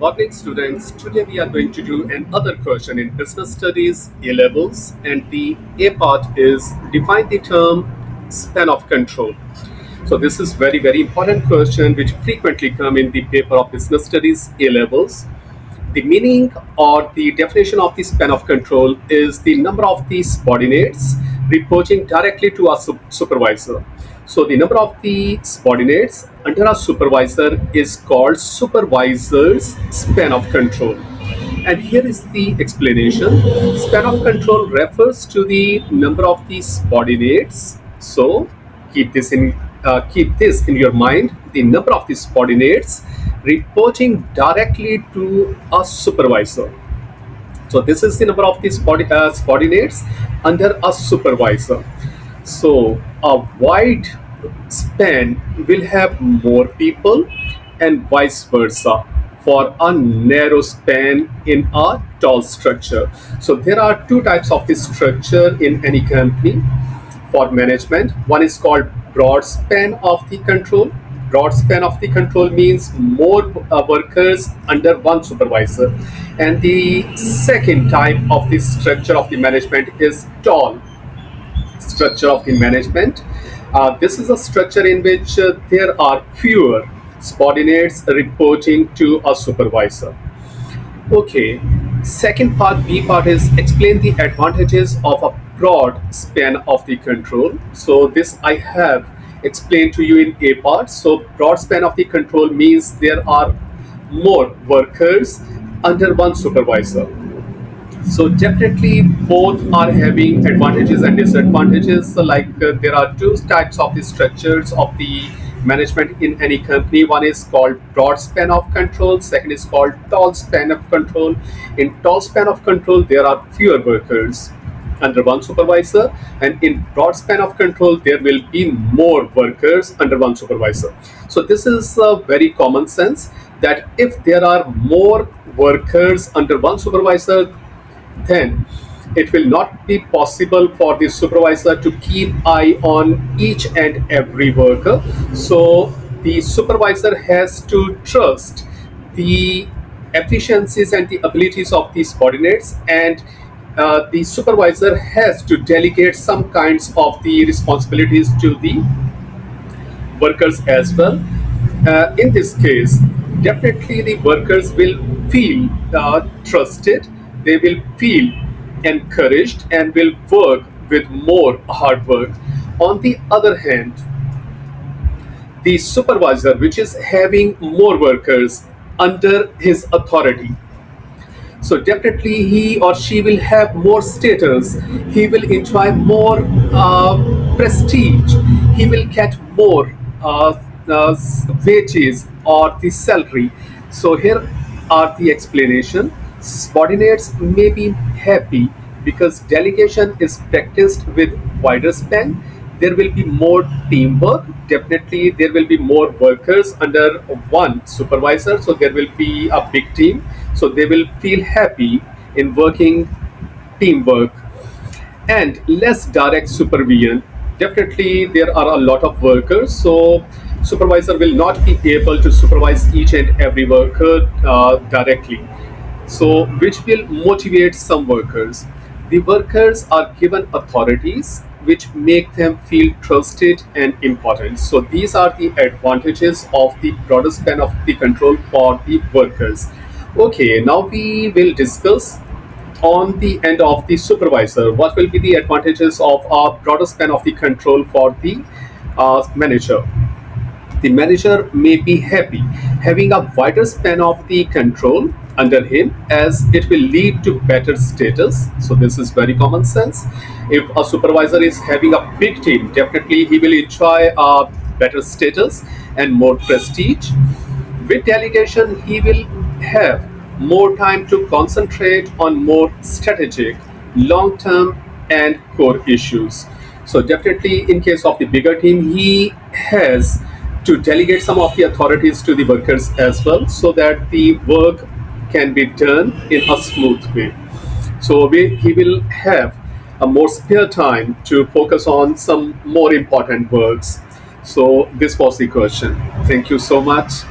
Morning students, today we are going to do another question in business studies A levels, and the A part is define the term span of control. So this is very important question which frequently come in the paper of business studies A levels. The meaning or the definition of the span of control is the number of the subordinates reporting directly to a supervisor. So the number of the subordinates under a supervisor is called supervisor's span of control. And here is the explanation. Span of control refers to the number of the subordinates. So keep this in your mind. The number of the subordinates reporting directly to a supervisor. So this is the number of the subordinates under a supervisor. So a wide span will have more people and vice versa for a narrow span in a tall structure. So there are two types of this structure in any company for management. One is called broad span of the control. Broad span of the control means more workers under one supervisor. And the second type of the structure of the management is tall structure of the management. This is a structure in which there are fewer subordinates reporting to a supervisor. Okay, second part, B part is explain the advantages of a broad span of the control. So this I have explained to you in A part. So broad span of the control means there are more workers under one supervisor. So definitely both are having advantages and disadvantages. So there are two types of the structures of the management in any company. One is called broad span of control. Second is called tall span of control. In tall span of control, there are fewer workers under one supervisor, and in broad span of control there will be more workers under one supervisor. So this is a very common sense that if there are more workers under one supervisor, then it will not be possible for the supervisor to keep eye on each and every worker. So the supervisor has to trust the efficiencies and the abilities of the subordinates, and the supervisor has to delegate some kinds of the responsibilities to the workers as well. In this case, definitely the workers will feel trusted, they will feel encouraged, and will work with more hard work. On the other hand, the supervisor, which is having more workers under his authority, so definitely he or she will have more status, he will enjoy more prestige, he will get more wages or the salary. So here are the explanation. Subordinates may be happy because delegation is practiced with wider span. There will be more teamwork. Definitely there will be more workers under one supervisor, so there will be a big team, so they will feel happy in working teamwork. And less direct supervision. Definitely there are a lot of workers, so supervisor will not be able to supervise each and every worker directly, so which will motivate some workers. The workers are given authorities which make them feel trusted and important. So these are the advantages of the broader span of the control for the workers. Okay, now we will discuss on the end of the supervisor what will be the advantages of a broader span of the control for the manager. The manager may be happy having a wider span of the control under him, as it will lead to better status. So this is very common sense. If a supervisor is having a big team, definitely he will enjoy a better status and more prestige. With delegation, he will have more time to concentrate on more strategic, long term, and core issues. So, definitely, in case of the bigger team, he has to delegate some of the authorities to the workers as well, so that the work can be done in a smooth way. So, he will have a more spare time to focus on some more important works. So, this was the question. Thank you so much.